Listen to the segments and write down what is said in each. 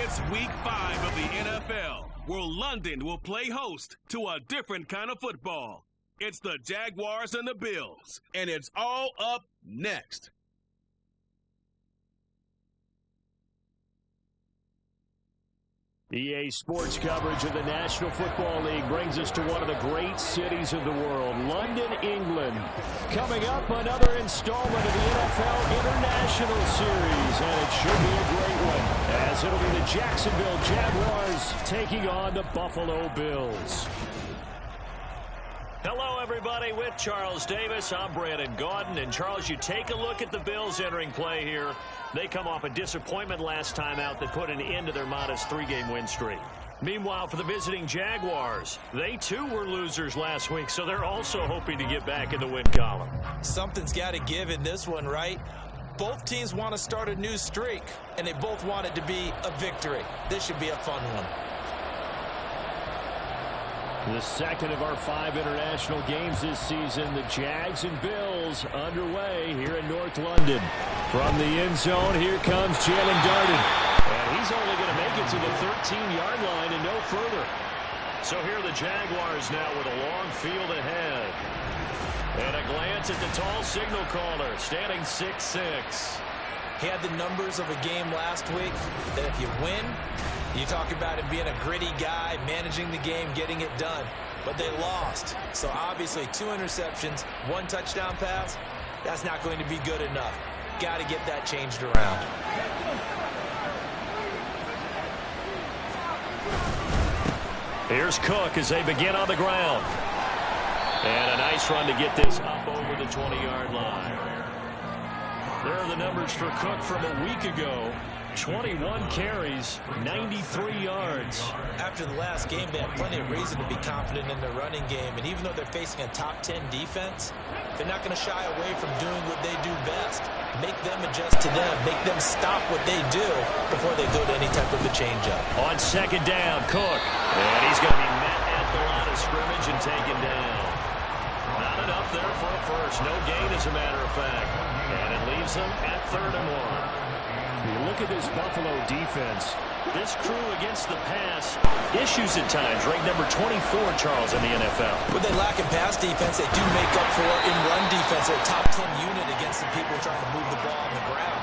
It's week 5 of the NFL, where London will play host to a different kind of football. It's the Jaguars and the Bills, and it's all up next. EA Sports coverage of the National Football League brings us to one of the great cities of the world, London, England. Coming up, another installment of the NFL International Series, and it should be a great one, as it'll be the Jacksonville Jaguars taking on the Buffalo Bills. Hello, everybody. With Charles Davis, I'm Brandon Gaudin. And, Charles, you take a look at the Bills entering play here. They come off a disappointment last time out that put an end to their modest 3-game win streak. Meanwhile, for the visiting Jaguars, they, too, were losers last week, so they're also hoping to get back in the win column. Something's got to give in this one, right? Both teams want to start a new streak, and they both want it to be a victory. This should be a fun one. The second of our 5 international games this season, the Jags and Bills underway here in North London. From the end zone, here comes Jalen Darden. And he's only going to make it to the 13-yard line and no further. So here are the Jaguars now with a long field ahead. And a glance at the tall signal caller, standing 6'6". He had the numbers of a game last week that if you win, you talk about him being a gritty guy, managing the game, getting it done. But they lost. So obviously 2 interceptions, 1 touchdown pass, that's not going to be good enough. Got to get that changed around. Here's Cook as they begin on the ground. And a nice run to get this up over the 20-yard line. There are the numbers for Cook from a week ago. 21 carries, 93 yards. After the last game, they had plenty of reason to be confident in their running game. And even though they're facing a top 10 defense, they're not going to shy away from doing what they do best. Make them adjust to them. Make them stop what they do before they go to any type of a changeup. On second down, Cook. And he's going to be met at the line of scrimmage and taken down. Not enough there for a first. No gain, as a matter of fact. And it leaves them at 3rd and 1. You look at this Buffalo defense. This crew against the pass, issues at times, ranked number 24, Charles, in the NFL. When they lack in pass defense, they do make up for in run defense. They're a top 10 unit against the people trying to move the ball on the ground.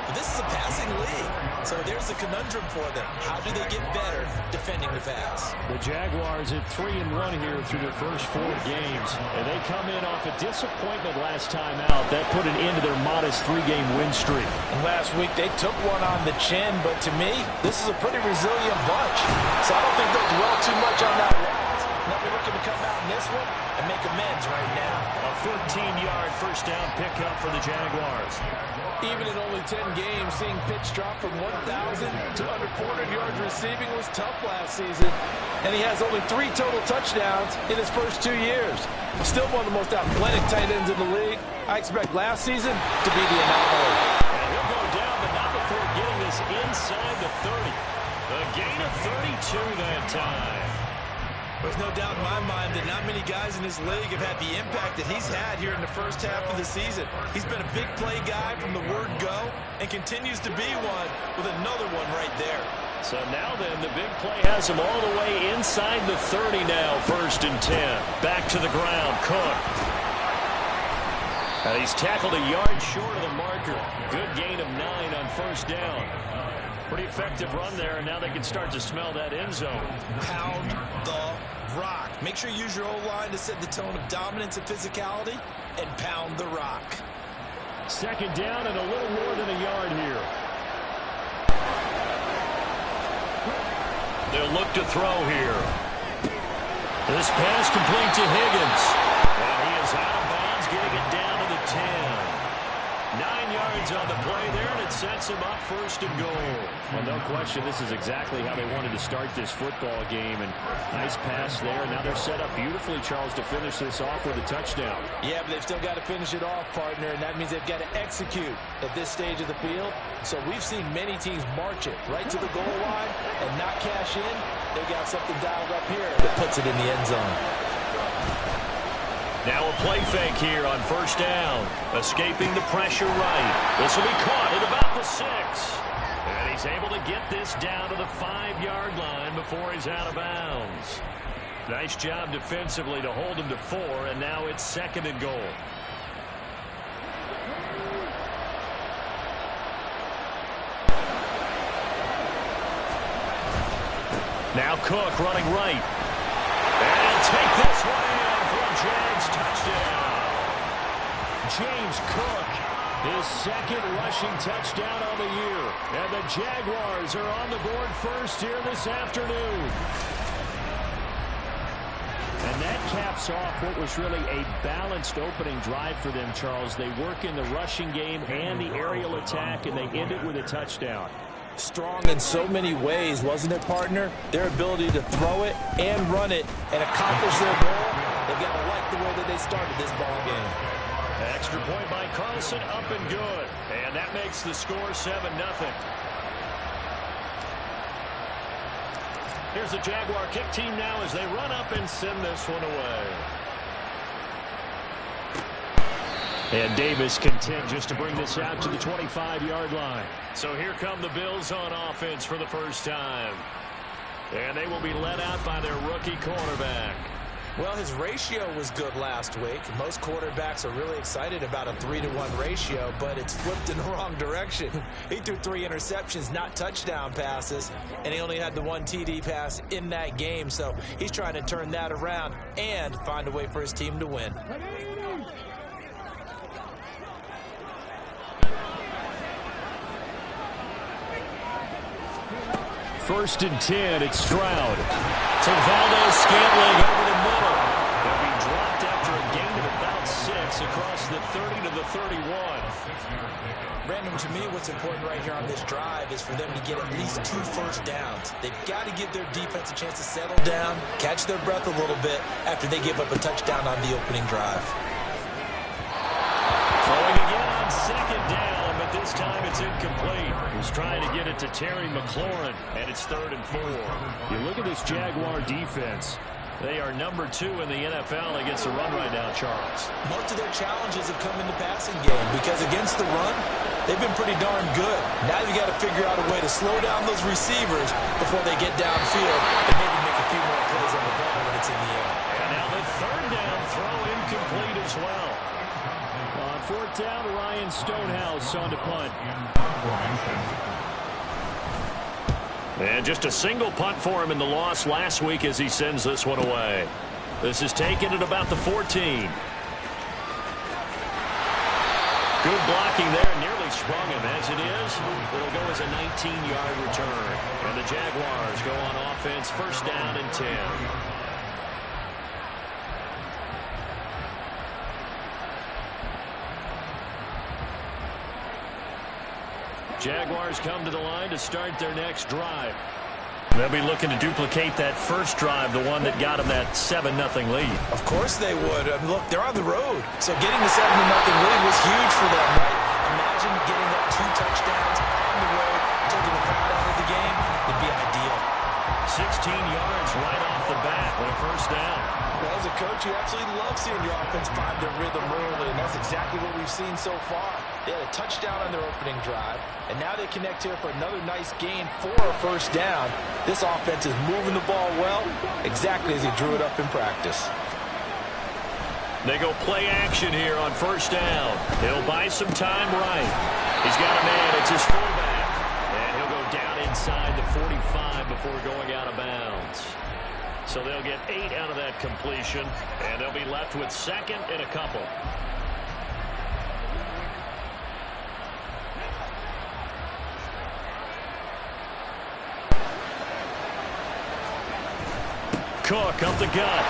But this is a passing league, so there's a conundrum for them. How do they get better defending the pass? The Jaguars at 3-1 here through their first 4 games, and they come in off a disappointment last time out. That put an end to their modest 3-game win streak. And last week they took one on the chin, but to me, this is a pretty resilient bunch. So I don't think they'll dwell too much on that loss. They'll be looking to come out in this one and make amends right now. A 14-yard first down pickup for the Jaguars. Even in only 10 games, seeing pitch drop from 1,000 to under 400 yards receiving was tough last season. And he has only 3 total touchdowns in his first 2 years. Still one of the most athletic tight ends in the league. I expect last season to be the anomaly. And he'll go down, but not before getting this inside the 30. A gain of 32 that time. There's no doubt in my mind that not many guys in this league have had the impact that he's had here in the first half of the season. He's been a big play guy from the word go and continues to be one with another one right there. So now then, the big play has him all the way inside the 30 now, 1st and 10. Back to the ground, Cook. And he's tackled a yard short of the marker. Good gain of 9 on first down. Pretty effective run there, and now they can start to smell that end zone. Pound the rock. Make sure you use your O-line to set the tone of dominance and physicality, and pound the rock. Second down and a little more than a yard here. They'll look to throw here. This pass complete to Higgins. And he is out of bounds, getting it down to the 10. 9 yards on the play there, and it sets him up 1st and goal. Well, no question, this is exactly how they wanted to start this football game. And nice pass there. Now they're set up beautifully, Charles, to finish this off with a touchdown. Yeah, but they've still got to finish it off, partner, and that means they've got to execute at this stage of the field. So we've seen many teams march it right to the goal line and not cash in. They got something dialed up here that puts it in the end zone. Now a play fake here on first down. Escaping the pressure right. This will be caught at about the 6. And he's able to get this down to the 5-yard line before he's out of bounds. Nice job defensively to hold him to 4, and now it's 2nd and goal. Now Cook running right. And he'll take this one in for a Jags touchdown. James Cook, his 2nd rushing touchdown on the year. And the Jaguars are on the board first here this afternoon. And that caps off what was really a balanced opening drive for them, Charles. They work in the rushing game and the aerial attack, and they end it with a touchdown. Strong in so many ways, wasn't it, partner? Their ability to throw it and run it and accomplish their goal. They've got to like the way that they started this ball game. Extra point by Carlson, up and good. And that makes the score 7-0. Here's the Jaguar kick team now as they run up and send this one away. And Davis content just to bring this out to the 25-yard line. So here come the Bills on offense for the first time. And they will be led out by their rookie cornerback. Well, his ratio was good last week. Most quarterbacks are really excited about a 3-to-1 ratio, but it's flipped in the wrong direction. He threw 3 interceptions, not touchdown passes, and he only had the 1 TD pass in that game. So he's trying to turn that around and find a way for his team to win. First and 10, it's Stroud. To Valdez-Scantling over the middle. They'll be dropped after a gain of about 6 across the 30 to the 31. Brandon, to me, what's important right here on this drive is for them to get at least 2 first downs. They've got to give their defense a chance to settle down, catch their breath a little bit after they give up a touchdown on the opening drive. Throwing again on 2nd down, but this time it's incomplete. He's trying to get it to Terry McLaurin, and it's 3rd and 4. You look at this Jaguar defense. They are number 2 in the NFL against the run right now, Charles. Most of their challenges have come in the passing game because against the run, they've been pretty darn good. Now you got to figure out a way to slow down those receivers before they get downfield and maybe make a few more plays on the ball when it's in the air. And now the 3rd down throw incomplete as well. On 4th down, Ryan Stonehouse on to punt. And just a single punt for him in the loss last week as he sends this one away. This is taken at about the 14. Good blocking there, nearly sprung him. As it is, it'll go as a 19-yard return. And the Jaguars go on offense, 1st down and 10. Jaguars come to the line to start their next drive. They'll be looking to duplicate that first drive, the one that got them that 7-0 lead. Of course they would. I mean, look, they're on the road. So getting the 7-0 lead was huge for them, right? Imagine getting up 2 touchdowns on the road, taking the crowd out of the game. It'd be ideal. 16 yards right off the bat with a 1st down. Well, as a coach, you absolutely love seeing your offense find their rhythm early, and that's exactly what we've seen so far. They had a touchdown on their opening drive, and now they connect here for another nice gain for a 1st down. This offense is moving the ball well, exactly as he drew it up in practice. They go play action here on 1st down. He'll buy some time right. He's got a man. It's his fullback. And he'll go down inside the 45 before going out of bounds. So they'll get 8 out of that completion, and they'll be left with 2nd and a couple. Cook up the gut.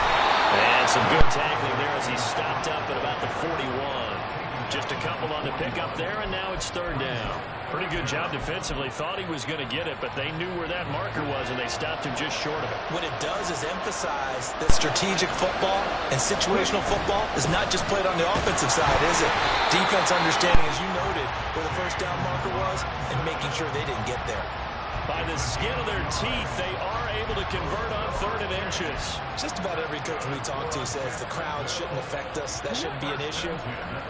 And some good tackling there as he stopped up at about the 41. Just a couple on the pickup there, and now it's 3rd down. Pretty good job defensively. Thought he was going to get it, but they knew where that marker was, and they stopped him just short of it. What it does is emphasize that strategic football and situational football is not just played on the offensive side, is it? Defense understanding, as you noted, where the 1st down marker was and making sure they didn't get there. By the skin of their teeth, they are able to convert on 3rd and inches. Just about every coach we talk to says the crowd shouldn't affect us. That shouldn't be an issue.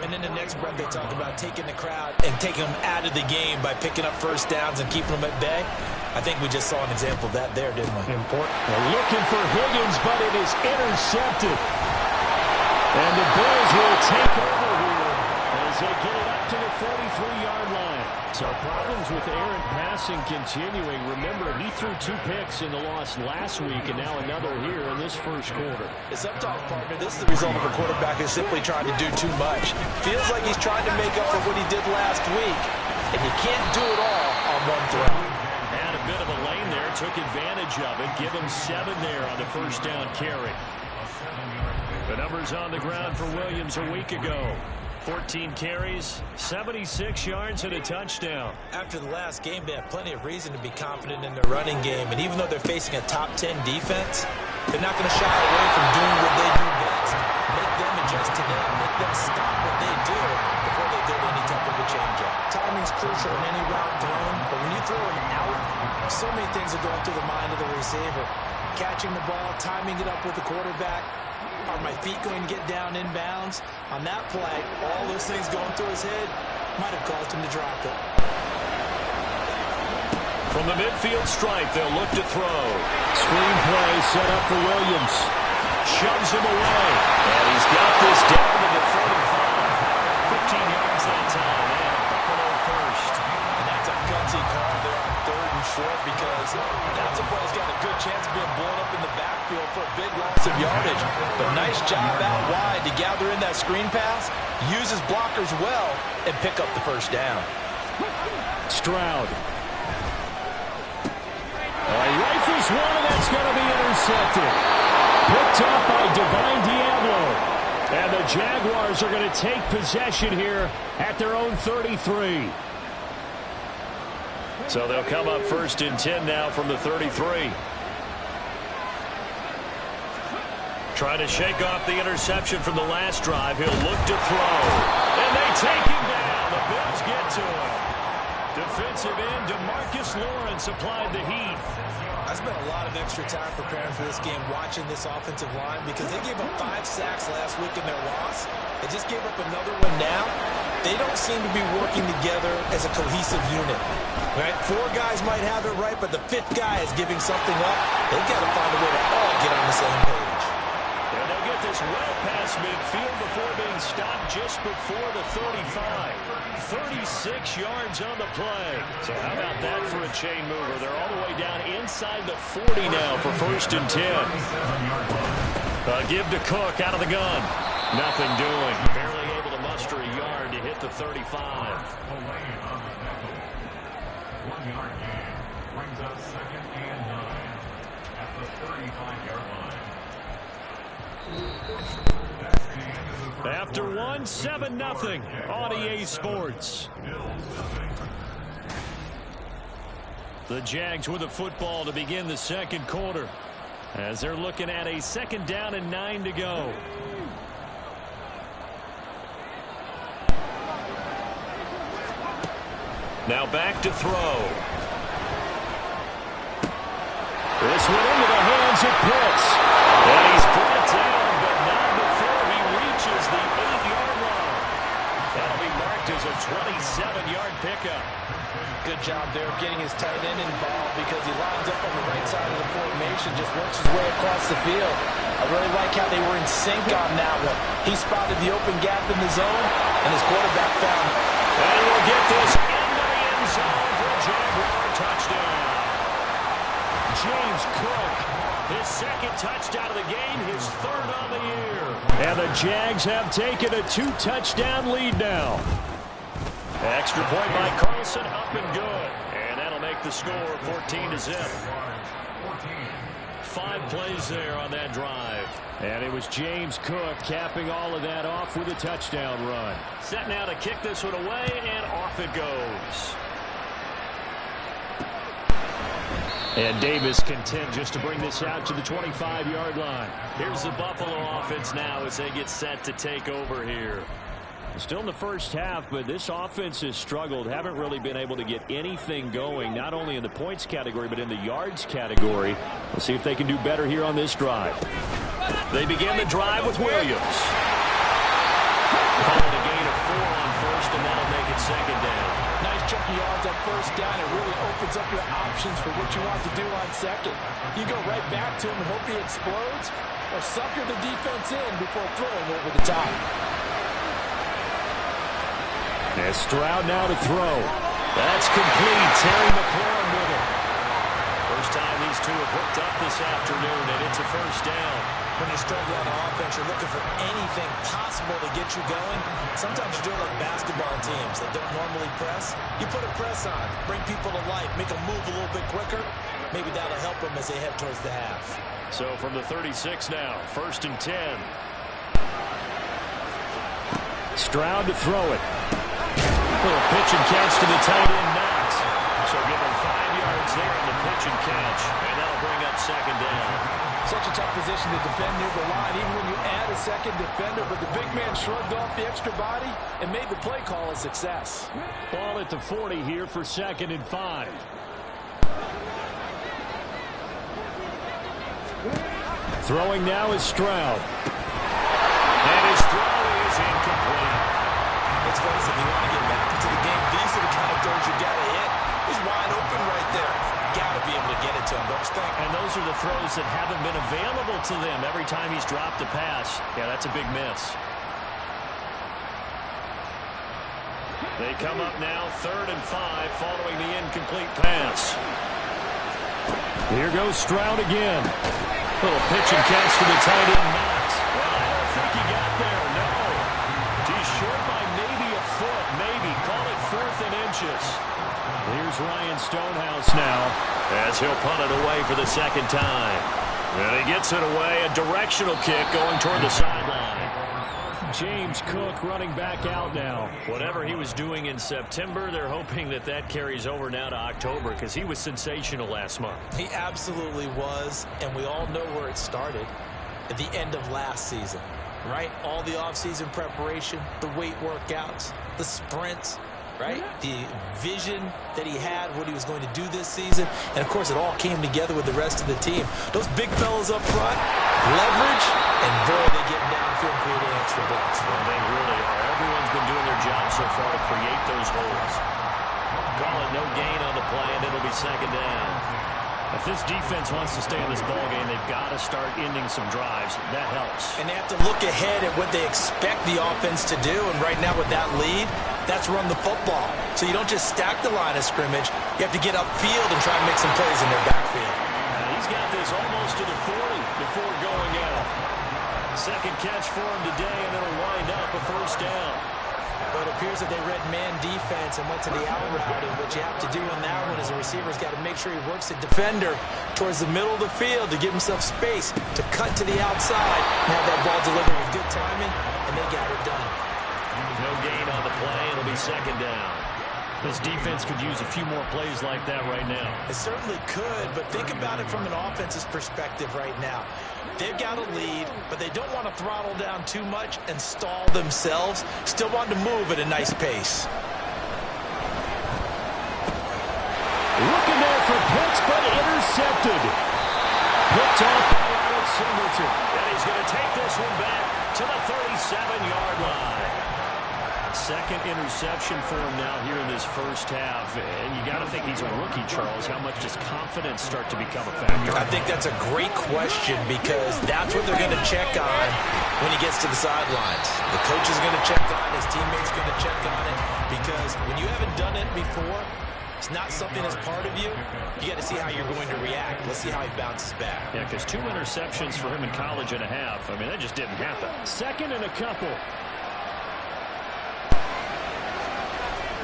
And in the next breath, they talk about taking the crowd and taking them out of the game by picking up first downs and keeping them at bay. I think we just saw an example of that there, didn't we? Important. They're looking for Higgins, but it is intercepted. And the Bills will take over here as they get it up to the 43-yard line. So problems with Aaron passing continuing. Remember, he threw 2 picks in the loss last week, and now another here in this first quarter. It's up top, partner. This is the result of a quarterback who's simply trying to do too much. Feels like he's trying to make up for what he did last week, and you can't do it all on one throw. And a bit of a lane there, took advantage of it. Give him 7 there on the first down carry. The numbers on the ground for Williams a week ago. 14 carries, 76 yards, and a touchdown. After the last game, they have plenty of reason to be confident in their running game. And even though they're facing a top 10 defense, they're not going to shy away from doing what they do best. Make them adjust to them. Make them stop what they do before they throw any type of a change-up. Timing's crucial in any route thrown, but when you throw it out, so many things are going through the mind of the receiver. Catching the ball, timing it up with the quarterback. Are my feet going to get down inbounds? On that play, all those things going through his head might have caused him to drop it. From the midfield stripe, they'll look to throw. Screen play set up for Williams. Shoves him away. And he's got this down to the 45. 15 yards that time. And Buffalo first. And that's a gutsy call there on 3rd and short because that's a ball's got a good chance of being blown up in the backfield for a big loss of yardage. But nice job out wide to gather in that screen pass, use his blockers well, and pick up the first down. Stroud. Rifles one, and that's going to be intercepted. Picked up by Divine Diablo. And the Jaguars are going to take possession here at their own 33. So they'll come up 1st and 10 now from the 33. Trying to shake off the interception from the last drive. He'll look to throw. And they take him down. The Bills get to him. Defensive end DeMarcus Lawrence applied the heat. I spent a lot of extra time preparing for this game, watching this offensive line, because they gave up 5 sacks last week in their loss. They just gave up another one now. They don't seem to be working together as a cohesive unit. Right? 4 guys might have it right, but the 5th guy is giving something up. They've got to find a way to all get on the same page. And they'll get this well past midfield before being stopped just before the 35. 36 yards on the play. So how about that for a chain mover? They're all the way down inside the 40 now for 1st and 10. Give to Cook out of the gun. Nothing doing. Barely able to muster a yard to hit the 35. 1 yard gain brings us 2nd and 9 at the 35-yard line. After 1, 7-0 on EA Sports. The Jags with the football to begin the 2nd quarter as they're looking at a 2nd down and 9 to go. Now back to throw. This one into the hands of Pitts. And he's brought down, but not before he reaches the 8-yard line. That'll be marked as a 27-yard pickup. Good job there of getting his tight end involved because he lines up on the right side of the formation, just works his way across the field. I really like how they were in sync on that one. He spotted the open gap in the zone, and his quarterback found it. And we'll get this into the end zone for a Jaguar touchdown. James Cook, his 2nd touchdown of the game, his 3rd on the year. And the Jags have taken a 2-touchdown lead now. Extra point by Carlson, up and good. And that'll make the score 14-0. 5 plays there on that drive. And it was James Cook capping all of that off with a touchdown run. Set now to kick this one away, and off it goes. And Davis content just to bring this out to the 25-yard line. Here's the Buffalo offense now as they get set to take over here. Still in the first half, but this offense has struggled. Haven't really been able to get anything going, not only in the points category, but in the yards category. We'll see if they can do better here on this drive. They begin the drive with Williams. Calling a gain of 4 on first, and that'll make it second down. Nice chunky yards on first down. It really opens up your options for what you want to do on second. You go right back to him and hope he explodes, or sucker the defense in before throwing over the top. And Stroud now to throw. That's complete. Terry McLaurin with it. First time these two have hooked up this afternoon, and it's a first down. When you're struggling on offense, you're looking for anything possible to get you going. Sometimes you do it like basketball teams that don't normally press. You put a press on, bring people to life, make them move a little bit quicker. Maybe that'll help them as they head towards the half. So from the 36 now, 1st and 10. Stroud to throw it. Little pitch and catch to the tight end, Knox. So give him 5 yards there on the pitch and catch. And that'll bring up second down. Such a tough position to defend near the line, even when you add a second defender. But the big man shrugged off the extra body and made the play call a success. Ball at the 40 here for 2nd and 5. Throwing now is Stroud. And his throw is incomplete. Let's face it, if you want to get back into the game, these are the kind of throws you got to hit. He's wide open right there. Got to be able to get it to him, don't you think? And those are the throws that haven't been available to them every time he's dropped a pass. Yeah, that's a big miss. They come up now 3rd and 5 following the incomplete pass. Here goes Stroud again. Little pitch and catch to the tight end, Knox. Well, I don't think he got there, no. He's short by maybe a foot, maybe. Call it 4th and inches. Here's Ryan Stonehouse now as he'll punt it away for the second time. And he gets it away, a directional kick going toward the sideline. James Cook running back out now. Whatever he was doing in September, they're hoping that that carries over now to October because he was sensational last month. He absolutely was, and we all know where it started at the end of last season, right? All the offseason preparation, the weight workouts, the sprints, right? The vision that he had, what he was going to do this season. And, of course, it all came together with the rest of the team. Those big fellas up front, leverage, and, boy, they get downfield creating extra blocks. Well, they really are. Everyone's been doing their job so far to create those holes. Call it no gain on the play, and it'll be second down. If this defense wants to stay in this ballgame, they've got to start ending some drives. That helps. And they have to look ahead at what they expect the offense to do. And right now with that lead, that's run the football. So you don't just stack the line of scrimmage. You have to get upfield and try to make some plays in their backfield. He's got this almost to the 40 before going out. Second catch for him today, and it'll wind up a first down. But it appears that they read man defense and went to the out route. And what you have to do in that one is the receiver's got to make sure he works the defender towards the middle of the field to give himself space to cut to the outside and have that ball delivered with good timing, and they got it done. No gain on the play. It'll be second down. This defense could use a few more plays like that right now. It certainly could, but think about it from an offense's perspective right now. They've got a lead, but they don't want to throttle down too much and stall themselves. Still want to move at a nice pace. Looking there for Pitts, but intercepted. Picked off by Alex Singleton. And he's going to take this one back to the 37-yard line. Second interception for him now here in this first half. And you got to think he's a rookie, Charles. How much does confidence start to become a factor? I think that's a great question because that's what they're going to check on when he gets to the sidelines. The coach is going to check on it. His teammates are going to check on it because when you haven't done it before, it's not something that's part of you. You got to see how you're going to react. Let's see how he bounces back. Yeah, because 2 interceptions for him in college and a half. I mean, that just didn't happen. Second and a couple.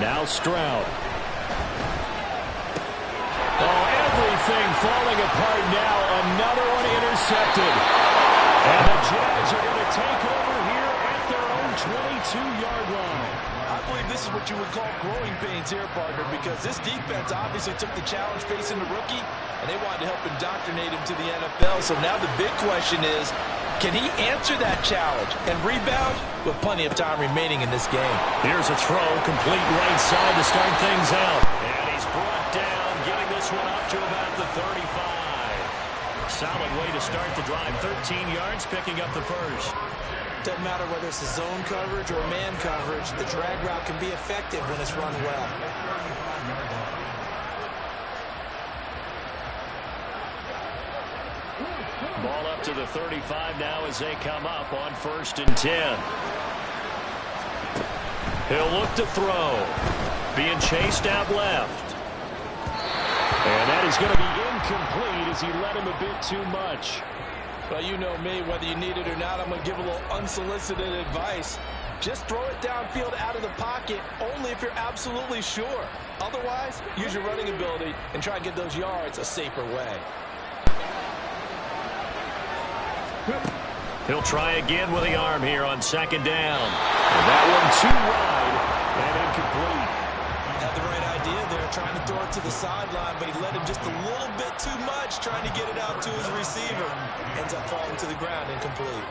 Now Stroud. Oh, everything falling apart now. Another one intercepted. And the Jags are going to take over here at their own 22-yard line. I believe this is what you would call growing pains here, partner, because this defense obviously took the challenge facing the rookie, and they wanted to help indoctrinate him to the NFL. So now the big question is, Can he answer that challenge and rebound with plenty of time remaining in this game? Here's a throw, complete right side to start things out. And he's brought down, getting this one up to about the 35. Solid way to start the drive. 13 yards, picking up the first. Doesn't matter whether it's a zone coverage or man coverage, the drag route can be effective when it's run well. Ball up to the 35 now as they come up on 1st and 10. He'll look to throw. Being chased out left. And that is going to be incomplete as he led him a bit too much. Well, you know me, whether you need it or not, I'm going to give a little unsolicited advice. Just throw it downfield out of the pocket only if you're absolutely sure. Otherwise, use your running ability and try and get those yards a safer way. He'll try again with the arm here on 2nd down. And that one too wide and incomplete. Had the right idea there, trying to throw it to the sideline, but he let him just a little bit too much, trying to get it out to his receiver. Ends up falling to the ground, incomplete.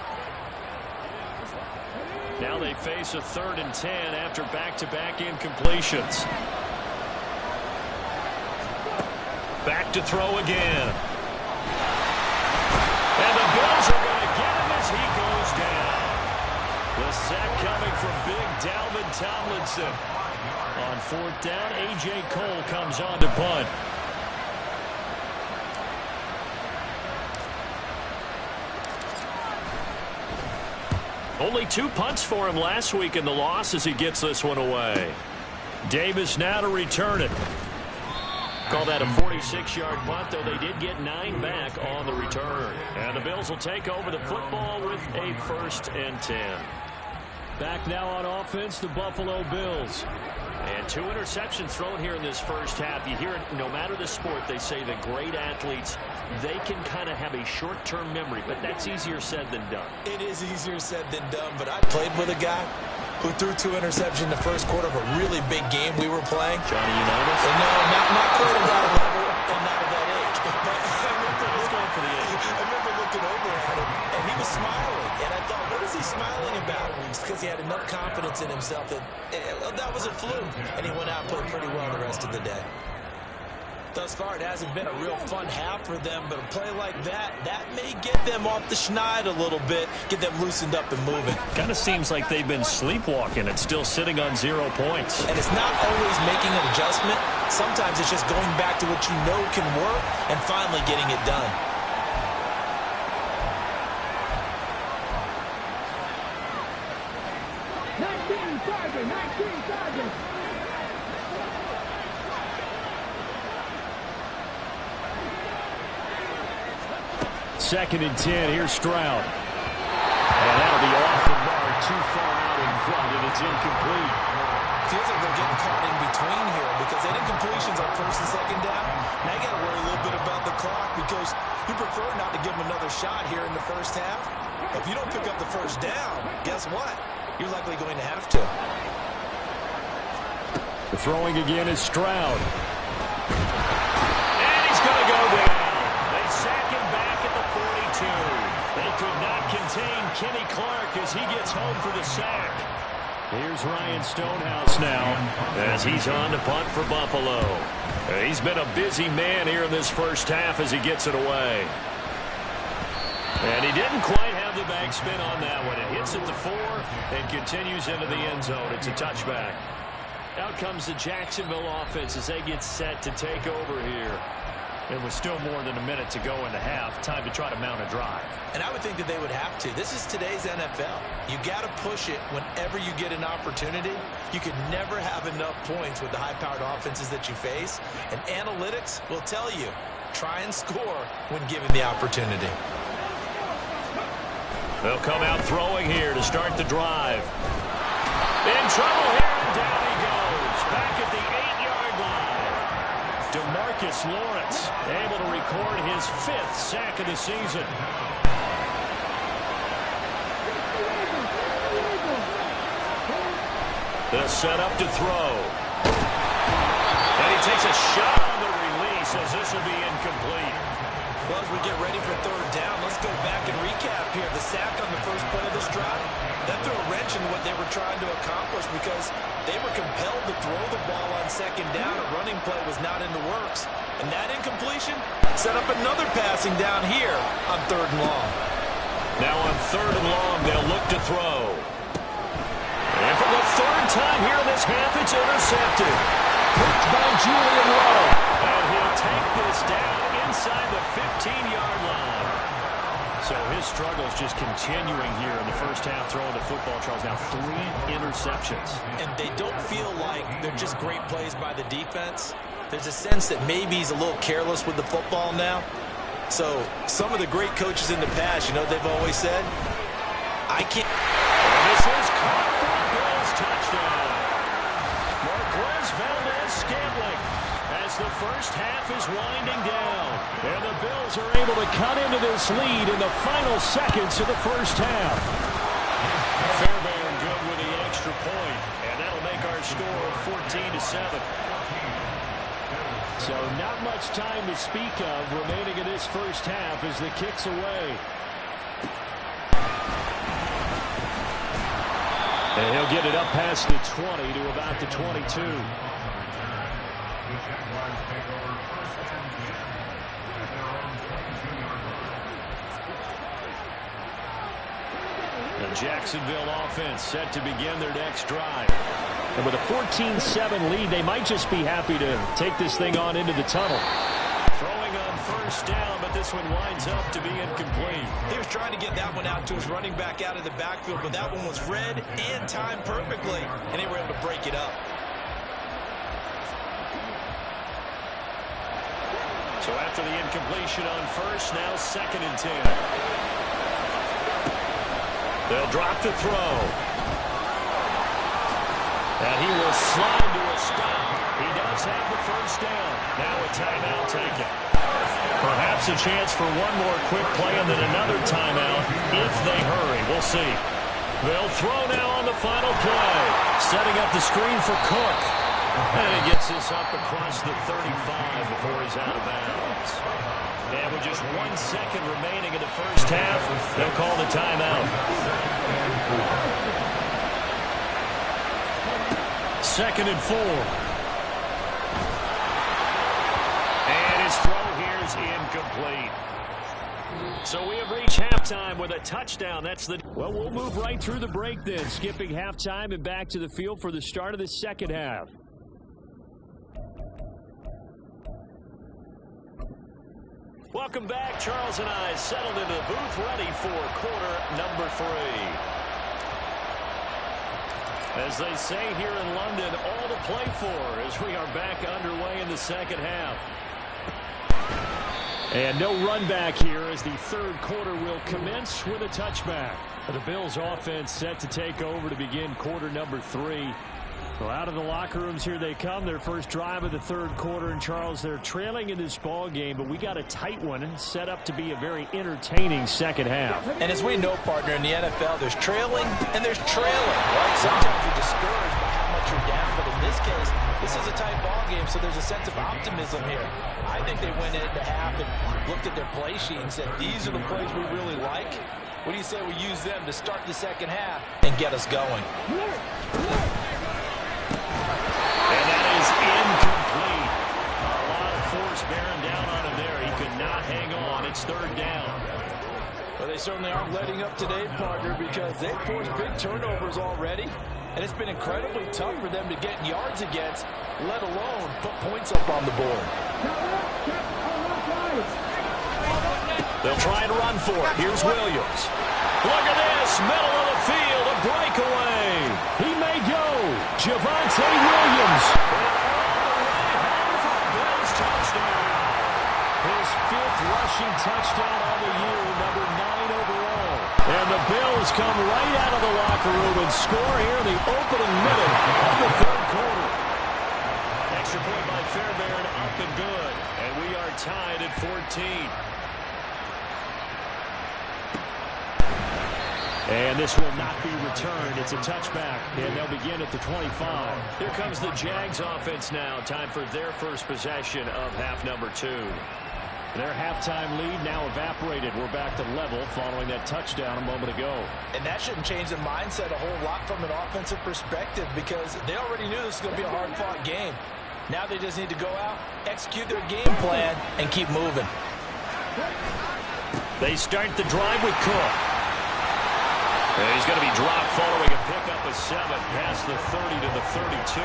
Now they face a 3rd and 10 after back-to-back incompletions. Back to throw again. And the Bills are going to get him as he goes down. The sack coming from big Dalvin Tomlinson. On 4th down, A.J. Cole comes on to punt. Only 2 punts for him last week in the loss as he gets this one away. Davis now to return it. Call that a 46-yard punt, though they did get 9 back on the return. And the Bills will take over the football with a 1st and 10. Back now on offense, the Buffalo Bills. And 2 interceptions thrown here in this first half. You hear it, no matter the sport, they say that great athletes, they can kind of have a short-term memory, but that's easier said than done. It is easier said than done, but I played with a guy who threw 2 interceptions in the first quarter of a really big game we were playing. Johnny Unitas? No, not quite at that level and not at that age. But I remember looking over at him, and he was smiling. And I thought, what is he smiling about? It's because he had enough confidence in himself that that was a fluke. And he went out and played pretty well the rest of the day. Thus far, it hasn't been a real fun half for them, but a play like that may get them off the schneid a little bit, get them loosened up and moving. Kind of seems like they've been sleepwalking and still sitting on 0 points. And it's not always making an adjustment. Sometimes it's just going back to what you know can work and finally getting it done. Second and 10, here's Stroud. And that'll be off the mark, too far out in front, and it's incomplete. Feels like they're getting caught in between here because they did completions on 1st and 2nd down. Now you got to worry a little bit about the clock because you prefer not to give them another shot here in the first half. If you don't pick up the 1st down, guess what? You're likely going to have to. The throwing again is Stroud. And he's going to go down. They sack him back at the 42. They could not contain Kenny Clark as he gets home for the sack. Here's Ryan Stonehouse now as he's on to punt for Buffalo. He's been a busy man here in this first half as he gets it away. And he didn't quite have the back spin on that one. It hits at the 4 and continues into the end zone. It's a touchback. Out comes the Jacksonville offense as they get set to take over here. There was still more than a minute to go in the half. Time to try to mount a drive. And I would think that they would have to. This is today's NFL. You got to push it whenever you get an opportunity. You can never have enough points with the high-powered offenses that you face. And analytics will tell you, try and score when given the opportunity. They'll come out throwing here to start the drive. In trouble here, and down he goes. Back at the 8-yard line. DeMarcus Lawrence able to record his 5th sack of the season. They'll set up to throw. And he takes a shot on the release as this will be incomplete. Well, as we get ready for third down, let's go back and recap here. The sack on the first play of this drive, that threw a wrench in what they were trying to accomplish because they were compelled to throw the ball on second down. A running play was not in the works. And that incompletion set up another passing down here on third and long. Now on third and long, they'll look to throw. And for the third time here in this half, it's intercepted. Picked by Julian Love. And he'll take this down inside the 15-yard line. So his struggles just continuing here in the first half throwing the football, Charles. Now 3 interceptions. And they don't feel like they're just great plays by the defense. There's a sense that maybe he's a little careless with the football now. So some of the great coaches in the past, you know, they've always said, I can't. And this is caught for a Bills touchdown. Marquez Valdes-Scantling as the first half is winding down. And the Bills are able to cut into this lead in the final seconds of the first half. Fairbairn good with the extra point, and that'll make our score 14-7. So not much time to speak of remaining in this first half as the kick's away. And he'll get it up past the 20 to about the 22. The Jacksonville offense set to begin their next drive. And with a 14-7 lead, they might just be happy to take this thing on into the tunnel. Throwing on first down, but this one winds up to be incomplete. He was trying to get that one out to his running back out of the backfield, but that one was read and timed perfectly, and they were able to break it up. So after the incompletion on first, now 2nd and 10. They'll drop to throw. And he will slide to a stop. He does have the first down. Now a timeout taken. Perhaps a chance for one more quick play and then another timeout if they hurry. We'll see. They'll throw now on the final play. Setting up the screen for Cook. And he gets this up across the 35 before he's out of bounds. And with just 1 second remaining in the first half, they'll call the timeout. 2nd and 4. And his throw here is incomplete. So we have reached halftime with a touchdown. That's the... Well, we'll move right through the break then, skipping halftime and back to the field for the start of the second half. Welcome back. Charles and I settled into the booth ready for quarter number 3. As they say here in London, all to play for as we are back underway in the second half. And no run back here as the third quarter will commence with a touchback. The Bills offense set to take over to begin quarter number 3. Well, out of the locker rooms here they come. Their first drive of the third quarter. And Charles, they're trailing in this ball game, but we got a tight one set up to be a very entertaining second half. And as we know, partner, in the NFL, there's trailing and there's trailing, right? Sometimes you're discouraged by how much you're down, but in this case, this is a tight ball game, so there's a sense of optimism here. I think they went into half and looked at their play sheet and said, these are the plays we really like. What do you say we use them to start the second half and get us going? And that is incomplete. A lot of force bearing down on him there. He could not hang on. It's third down. Well, they certainly aren't letting up today, partner, because they've forced big turnovers already. And it's been incredibly tough for them to get yards against, let alone put points up on the board. They'll try and run for it. Here's Williams. Look at this. Middle of the field. A breakaway. He may go. Javonte Williams. Bills touchdown. His 5th rushing touchdown on the year, number 9 overall. And the Bills come right out of the locker room and score here in the opening minute of the third quarter. Extra point by Fairbairn, up and good. And we are tied at 14. And this will not be returned. It's a touchback, and they'll begin at the 25. Here comes the Jags offense now. Time for their first possession of half number 2. Their halftime lead now evaporated. We're back to level following that touchdown a moment ago. And that shouldn't change the mindset a whole lot from an offensive perspective because they already knew this was going to be a hard-fought game. Now they just need to go out, execute their game plan, and keep moving. They start the drive with Cook. And he's going to be dropped following a pickup of 7 past the 30 to the 32.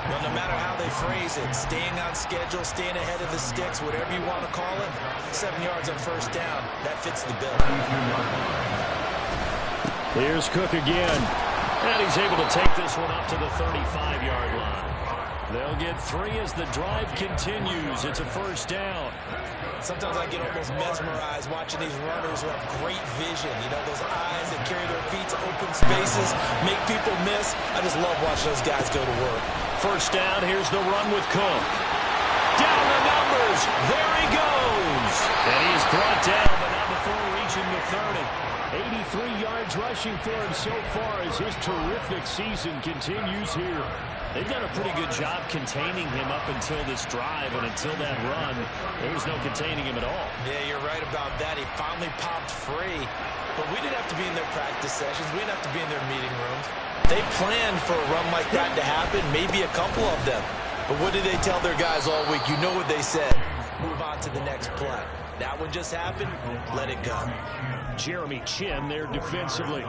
Well, no matter how they phrase it, staying on schedule, staying ahead of the sticks, whatever you want to call it, 7 yards on first down, that fits the bill. Here's Cook again. And he's able to take this one up to the 35-yard line. They'll get 3 as the drive continues. It's a first down. Sometimes I get almost mesmerized watching these runners who have great vision. You know, those eyes that carry their feet to open spaces, make people miss. I just love watching those guys go to work. First down, here's the run with Cook. Down the numbers. There he goes. And he's brought down, but not before reaching the 30. 83 yards rushing for him so far as his terrific season continues here. They've done a pretty good job containing him up until this drive, and until that run, there was no containing him at all. Yeah, you're right about that. He finally popped free. But we didn't have to be in their practice sessions. We didn't have to be in their meeting rooms. They planned for a run like that to happen, maybe a couple of them. But what did they tell their guys all week? You know what they said. Move on to the next play. That one just happened. Let it go. Jeremy Chinn there defensively.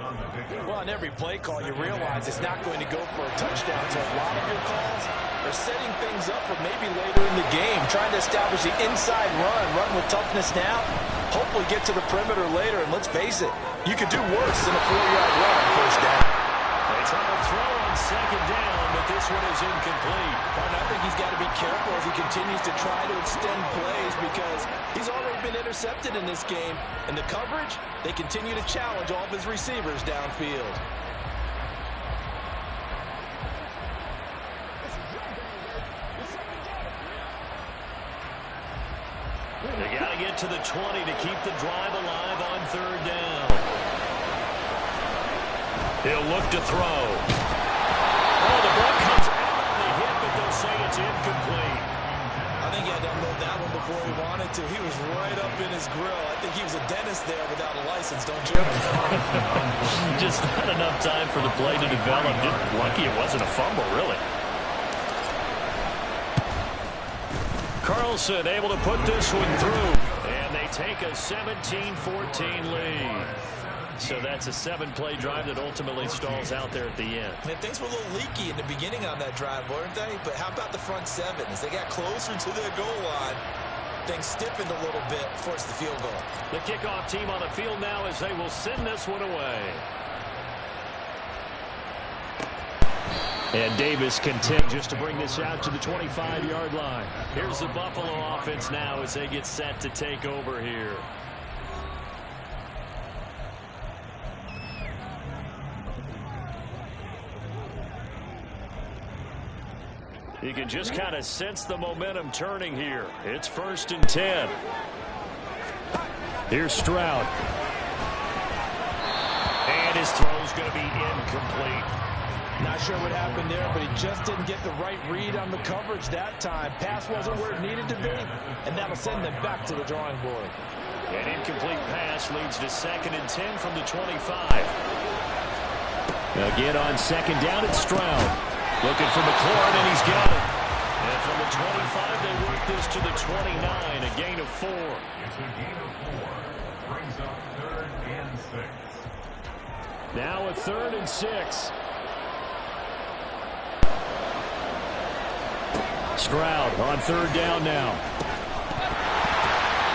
Well, on every play call, you realize it's not going to go for a touchdown. So a lot of your calls are setting things up for maybe later in the game, trying to establish the inside run with toughness now, hopefully get to the perimeter later. And let's face it, you could do worse than a 4-yard run on first down. They try to throw on second down, but this one is incomplete. And I think he's got to be careful as he continues to try to extend plays because he's already been intercepted in this game. And the coverage, they continue to challenge all of his receivers downfield. They got to get to the 20 to keep the drive alive on third down. He'll look to throw. Oh, the ball comes out on the hit, but they'll say it's incomplete. I think he had to unload that one before he wanted to. He was right up in his grill. I think he was a dentist there without a license, don't you? Just not enough time for the play to develop. Just lucky it wasn't a fumble, really. Carlson able to put this one through. And they take a 17-14 lead. So that's a 7-play drive that ultimately stalls out there at the end. And things were a little leaky in the beginning on that drive, weren't they? But how about the front 7? As they got closer to their goal line, things stiffened a little bit, forced the field goal. The kickoff team on the field now as they will send this one away. And Davis content just to bring this out to the 25-yard line. Here's the Buffalo offense now as they get set to take over here. You can just kind of sense the momentum turning here. It's 1st and 10. Here's Stroud. And his throw's going to be incomplete. Not sure what happened there, but he just didn't get the right read on the coverage that time. Pass wasn't where it needed to be, and that'll send them back to the drawing board. An incomplete pass leads to 2nd and 10 from the 25. Again on 2nd down, it's Stroud. Looking for McLaurin, and he's got it. And from the 25, they work this to the 29, a gain of 4. It's a gain of 4. Brings up 3rd and 6. Now a 3rd and 6. Stroud on 3rd down now.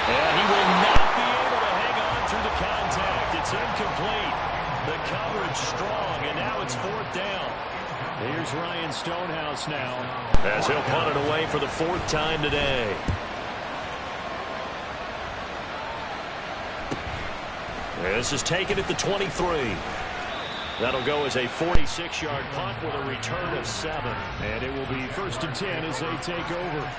And he will not be able to hang on through the contact. It's incomplete. The coverage strong, and now it's 4th down. Here's Ryan Stonehouse now as he'll punt it away for the 4th time today. This is taken at the 23. That'll go as a 46-yard punt with a return of 7. And it will be 1st and 10 as they take over.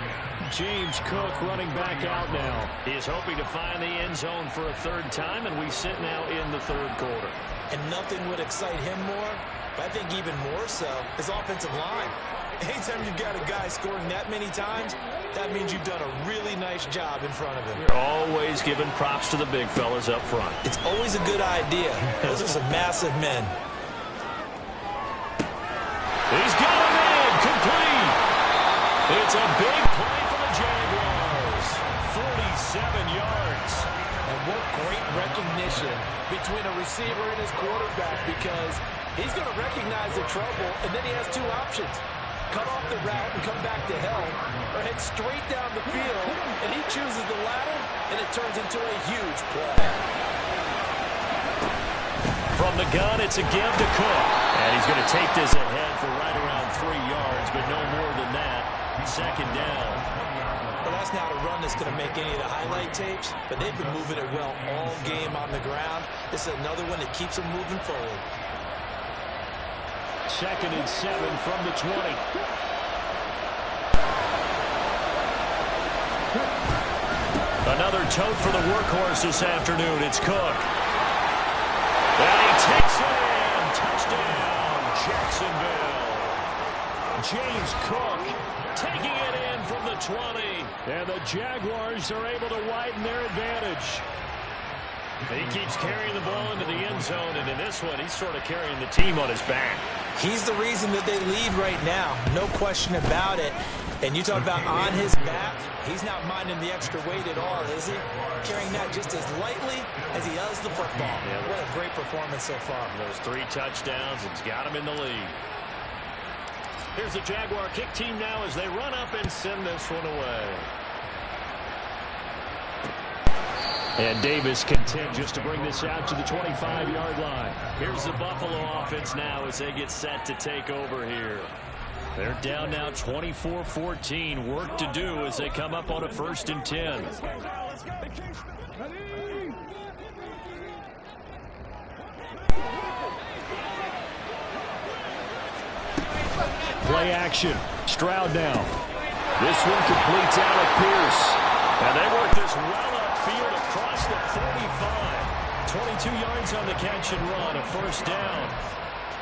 James Cook running back out now. He is hoping to find the end zone for a 3rd time, and we sit now in the 3rd quarter. And nothing would excite him more, but I think even more so, his offensive line. Anytime you've got a guy scoring that many times, that means you've done a really nice job in front of him. You're always giving props to the big fellas up front. It's always a good idea. Those are some massive men. He's got him in, complete. It's a big play for the Jaguars. 47 yards. And what great recognition between a receiver and his quarterback, because he's going to recognize the trouble, and then he has two options. Cut off the route and come back to help, or head straight down the field, and he chooses the latter, and it turns into a huge play. From the gun, it's a give to Cook. And he's going to take this ahead for right around 3 yards, but no more than that. Second down. Well, that's not a run that's going to make any of the highlight tapes, but they've been moving it well all game on the ground. This is another one that keeps them moving forward. 2nd and 7 from the 20. Another tote for the workhorse this afternoon. It's Cook. And he takes it in. Touchdown, Jacksonville. James Cook taking it in from the 20. And the Jaguars are able to widen their advantage. He keeps carrying the ball into the end zone, and in this one, he's sort of carrying the team on his back. He's the reason that they lead right now, no question about it. And you talk about on his back, he's not minding the extra weight at all, is he? Carrying that just as lightly as he does the football. Yeah, what a great performance so far. Those 3 touchdowns, it's got him in the lead. Here's the Jaguar kick team now as they run up and send this one away. And Davis content just to bring this out to the 25-yard line. Here's the Buffalo offense now as they get set to take over here. They're down now 24-14. Work to do as they come up on a 1st and 10. Play action. Stroud now. This one completes Alec Pierce. And they work this well upfield across the 45. 22 yards on the catch and run. A 1st down.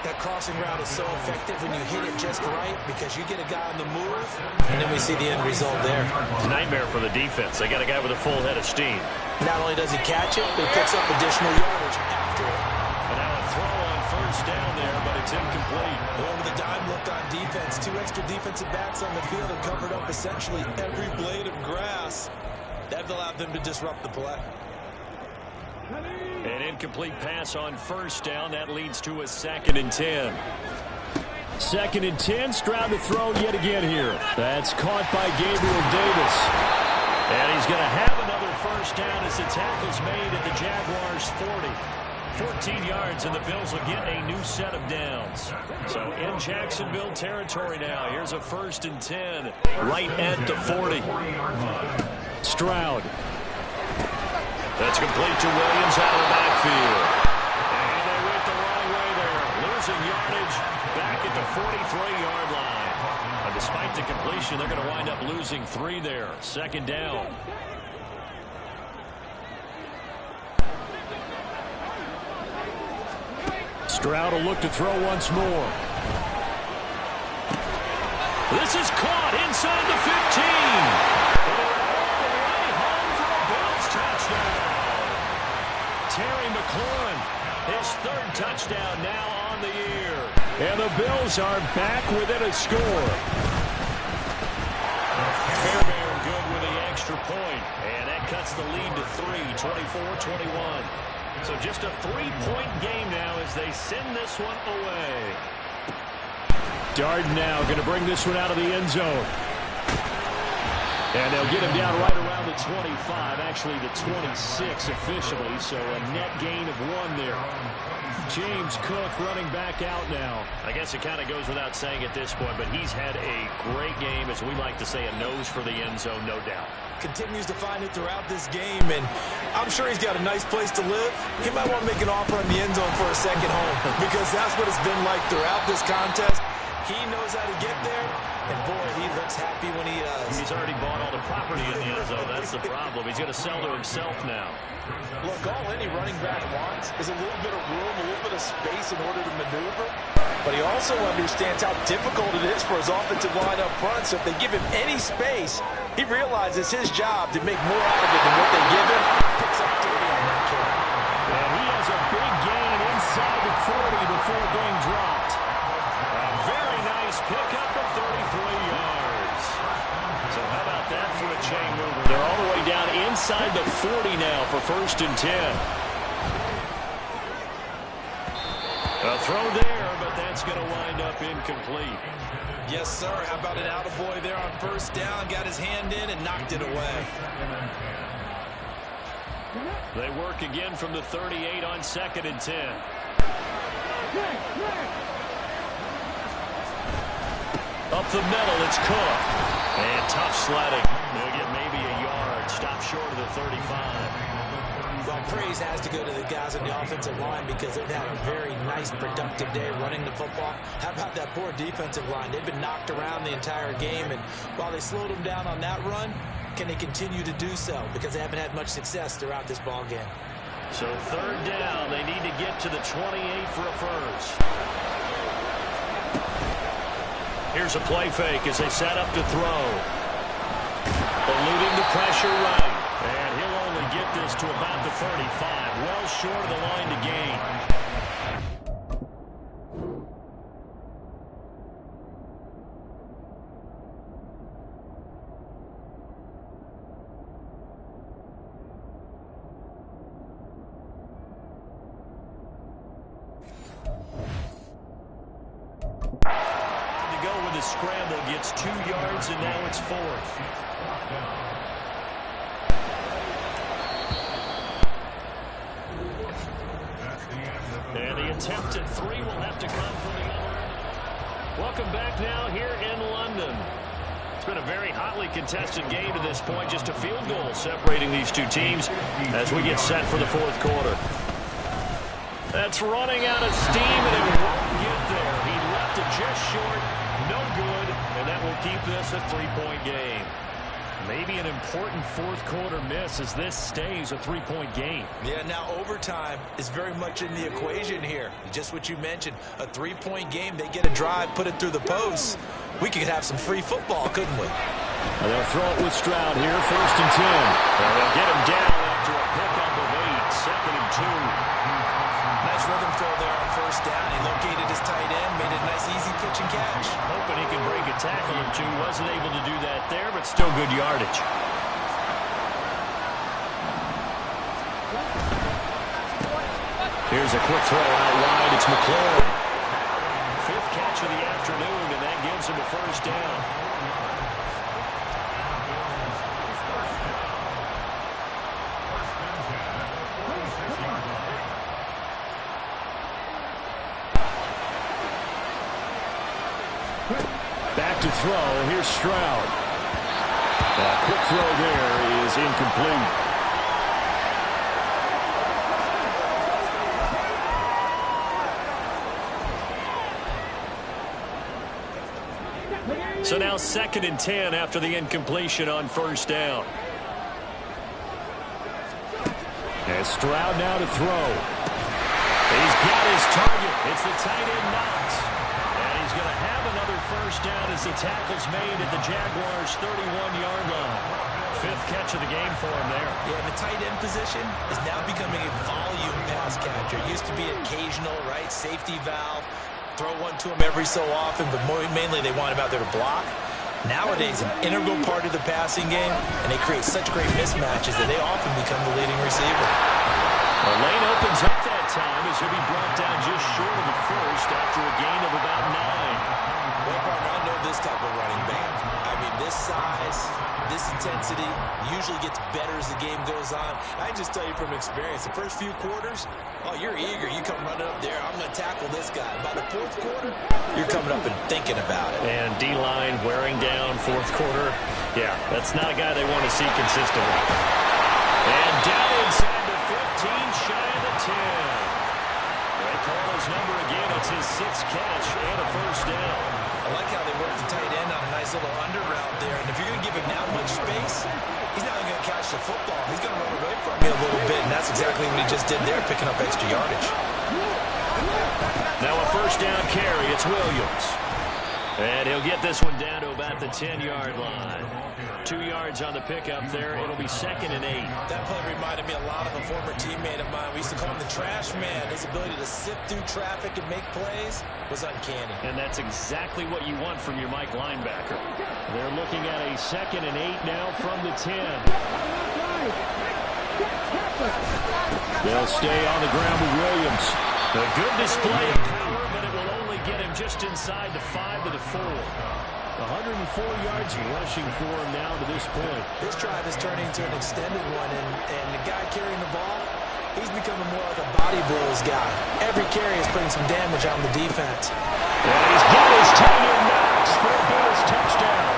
That crossing route is so effective when you hit it just right because you get a guy on the move, and then we see the end result there. It's a nightmare for the defense. They got a guy with a full head of steam. Not only does he catch it, but he picks up additional yardage after it. And now a throw on 1st down there, but it's incomplete. Over the dime look on defense. 2 extra defensive backs on the field and covered up essentially every blade of grass. That allowed them to disrupt the play. An incomplete pass on 1st down. That leads to a 2nd and 10. 2nd and 10. Stroud to throw yet again here. That's caught by Gabriel Davis. And he's going to have another 1st down as the tackle's made at the Jaguars' 40. 14 yards, and the Bills will get a new set of downs. So in Jacksonville territory now. Here's a 1st and 10. Right at the 40. Stroud. That's complete to Williams out of the backfield. And they went the wrong way there. Losing yardage back at the 43-yard line. And despite the completion, they're going to wind up losing 3 there. 2nd down. Stroud will look to throw once more. This is caught inside the 15. Terry McLaurin, his 3rd touchdown now on the year. And the Bills are back within a score. Fairbairn good with the extra point. And that cuts the lead to 3, 24-21. So just a 3-point game now as they send this one away. Darden now going to bring this one out of the end zone. And they'll get him down right around the 25, actually the 26 officially, so a net gain of 1 there. James Cook running back out now. I guess it kind of goes without saying at this point, but he's had a great game, as we like to say, a nose for the end zone, no doubt. Continues to find it throughout this game, and I'm sure he's got a nice place to live. He might want to make an offer on the end zone for a second home, because that's what it's been like throughout this contest. He knows how to get there, and boy, he looks happy when he does. He's already bought all the property in the end zone. That's the problem. He's going to sell to himself now. Look, all any running back wants is a little bit of room, a little bit of space in order to maneuver. but he also understands how difficult it is for his offensive line up front. So if they give him any space, he realizes his job to make more out of it than what they give him. Picks up 30 on that carry. And he has a big gain inside the 40 before being dropped. A very nice pickup of 33 yards. So how about that for a chain mover? They're all the way down inside the 40 now for 1st and 10. A throw there, but that's going to wind up incomplete. Yes, sir. How about an attaboy there on 1st down? Got his hand in and knocked it away. They work again from the 38 on 2nd and 10. Up the middle, it's Cook. And tough sledding. They'll get maybe a yard. Stop short of the 35. Well, praise has to go to the guys on the offensive line because they've had a very nice, productive day running the football. How about that poor defensive line? They've been knocked around the entire game, and while they slowed them down on that run, can they continue to do so? Because they haven't had much success throughout this ball game. So 3rd down, they need to get to the 28 for a first. Here's a play fake as they set up to throw. Eluding the pressure right. And he'll only get this to about the 35. Well short of the line to gain. To go with a scramble, gets 2 yards, and now it's 4th. And the attempt at 3 will have to come from the other end. Welcome back now here in London. It's been a very hotly contested game to this point. Just a field goal separating these two teams as we get set for the 4th quarter. That's running out of steam, and it won't get there. He left it just short. No good, and that will keep this a 3-point game. Maybe an important 4th quarter miss as this stays a 3-point game. Yeah, now overtime is very much in the equation here. Just what you mentioned, a 3-point game. They get a drive, put it through the posts. We could have some free football, couldn't we? And they'll throw it with Stroud here, 1st and 10. And they'll get him down after a pickup of 8, 2nd and 2. Nice rhythm throw there on 1st down. He located his tight end, made a nice easy pitch and catch. Hoping he can break a tackle or two. Wasn't able to do that there, but still good yardage. Here's a quick throw out wide. It's McLaurin. 5th catch of the afternoon, and that gives him a 1st down. Back to throw. Here's Stroud. A quick throw there is incomplete. So now 2nd and 10 after the incompletion on 1st down. And Stroud now to throw. He's got his target. It's the tight end Knox. And he's going to have another 1st down as the tackle's made at the Jaguars' 31-yard line. 5th catch of the game for him there. Yeah, the tight end position is now becoming a volume pass catcher. It used to be occasional, right? Safety valve. Throw one to him every so often, but mainly they want him out there to block. Nowadays, an integral part of the passing game, and they create such great mismatches that they often become the leading receiver. The lane opens up that time as he'll be brought down just short of the 1st after a gain of about 9. Well, partner, I know this type of running back. I mean, this size, this intensity usually gets better as the game goes on. I just tell you from experience, the first few quarters, oh, you're eager. You come running up there, I'm going to tackle this guy. By the 4th quarter, you're coming up and thinking about it. And D-line wearing down 4th quarter. Yeah, that's not a guy they want to see consistently. And down inside the 15, shy of the 10. They call his number again. It's his 6th catch and a 1st down. I like how they work the tight end on a nice little under route there. And if you're going to give him that much space, he's not only going to catch the football, he's going to run away from me a little bit. And that's exactly what he just did there, picking up extra yardage. Now a first down carry. It's Williams. And he'll get this one down to about the 10-yard line. 2 yards on the pickup there. It'll be 2nd and 8. That play reminded me a lot of a former teammate of mine. We used to call him the trash man. His ability to sift through traffic and make plays was uncanny. And that's exactly what you want from your Mike linebacker. They're looking at a 2nd and 8 now from the 10. They'll stay on the ground with Williams. A good display of power, but it will only get him just inside the 5 to the 4. 104 yards rushing for him now to this point. This drive is turning into an extended one, and the guy carrying the ball, he's becoming more like a body blows guy. Every carry is putting some damage on the defense. And he's got his 10-year max for a Bills touchdown.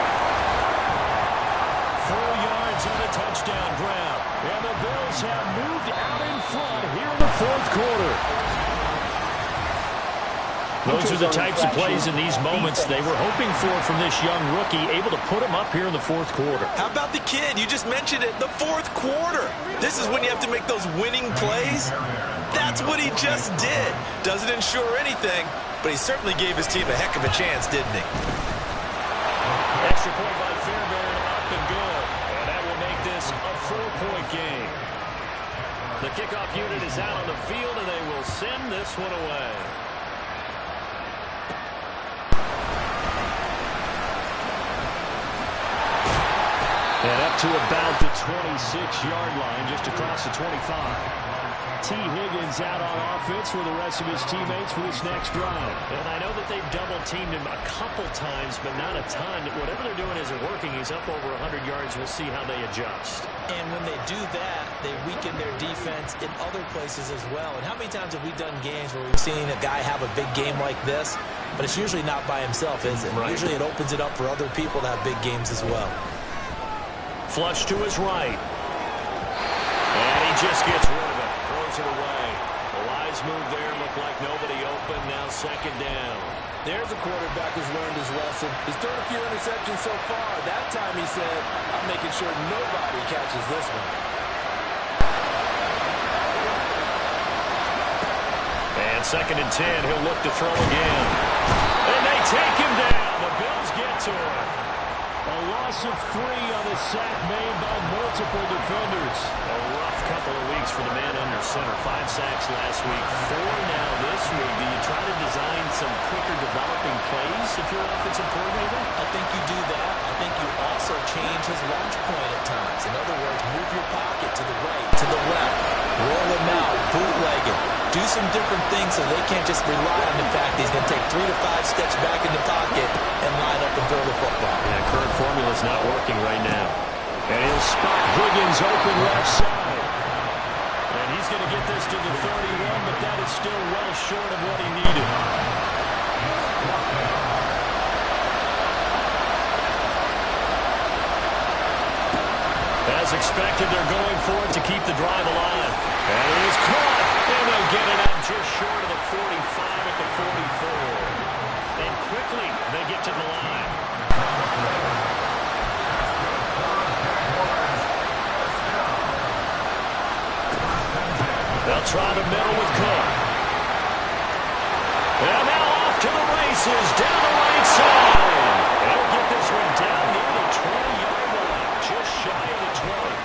4 yards on a touchdown grab. And the Bills have moved out in front here in the 4th quarter. Those are the types of plays in these moments they were hoping for from this young rookie, able to put him up here in the 4th quarter. How about the kid? You just mentioned it, the 4th quarter. This is when you have to make those winning plays. That's what he just did. Doesn't ensure anything, but he certainly gave his team a heck of a chance, didn't he? Extra point by Fairbairn, up and good. And that will make this a 4-point game. The kickoff unit is out on the field, and they will send this one away. And up to about the 26-yard line, just across the 25. T. Higgins out on offense with the rest of his teammates for this next drive. And I know that they've double-teamed him a couple times, but not a ton. Whatever they're doing isn't working. He's up over 100 yards. We'll see how they adjust. And when they do that, they weaken their defense in other places as well. And how many times have we done games where we've seen a guy have a big game like this, but it's usually not by himself, is it? Right. Usually it opens it up for other people to have big games as well. Flush to his right. And he just gets rid of it. Throws it away. The wise move there. Looked like nobody open. Now 2nd down. There's a quarterback who's learned his lesson. He's thrown a few interceptions so far. That time he said, I'm making sure nobody catches this one. And 2nd and 10. He'll look to throw again. And they take him down. The Bills get to him. A loss of 3 on the sack made by multiple defenders. A rough couple of weeks for the man under center. 5 sacks last week, 4 now this week. Do you try to design some quicker developing plays if you're an offensive coordinator? I think you do that. I think you also change his launch point at times. In other words, move your pocket to the right, to the left, roll him out, bootleg it. Do some different things so they can't just rely on the fact he's going to take 3 to 5 steps back in the pocket and line up and throw the football. Yeah, current formula's not working right now. And he'll spot Higgins open left side. And he's going to get this to the 31, but that is still well short of what he needed. As expected, they're going for it to keep the drive alive. And it is caught. And they'll get it out just short of the 45 at the 44. And quickly, they get to the line. They'll try the middle with Cook. And now off to the races, down the right side. They'll get this one down near the 20-yard line, just shy of the 20.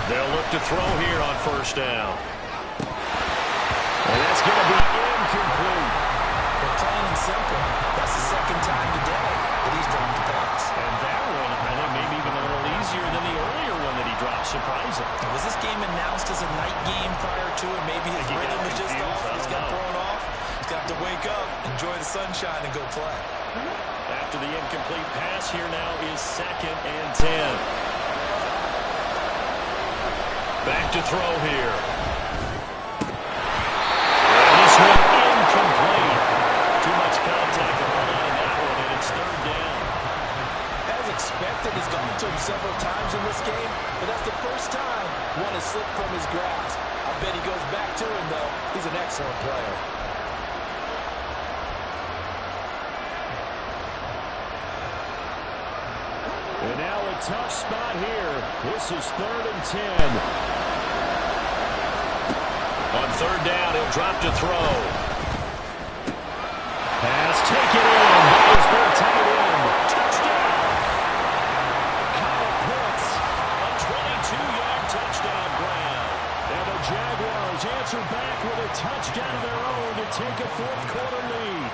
They'll look to throw here on 1st down. And that's going to be incomplete. But plain and simple, that's the 2nd time today that he's dropped the pass. And that one, I think, maybe even a little easier than the earlier one that he dropped, surprising. Was this game announced as a night game prior to it? Maybe his rhythm was just off. He's got thrown off. He's got to wake up, enjoy the sunshine, and go play. After the incomplete pass, here now is 2nd and 10. Back to throw here. And this one incomplete. Too much contact on that one, and it's 3rd down. As expected, he's gone to him several times in this game, but that's the first time one has slipped from his grasp. I bet he goes back to him, though. He's a And now a tough spot here. This is 3rd and 10. On 3rd down, he'll drop to throw. Pass taken in by his big tight end. Touchdown! Kyle Pitts, a 22-yard touchdown grab. And the Jaguars answer back with a touchdown of their own to take a 4th quarter lead.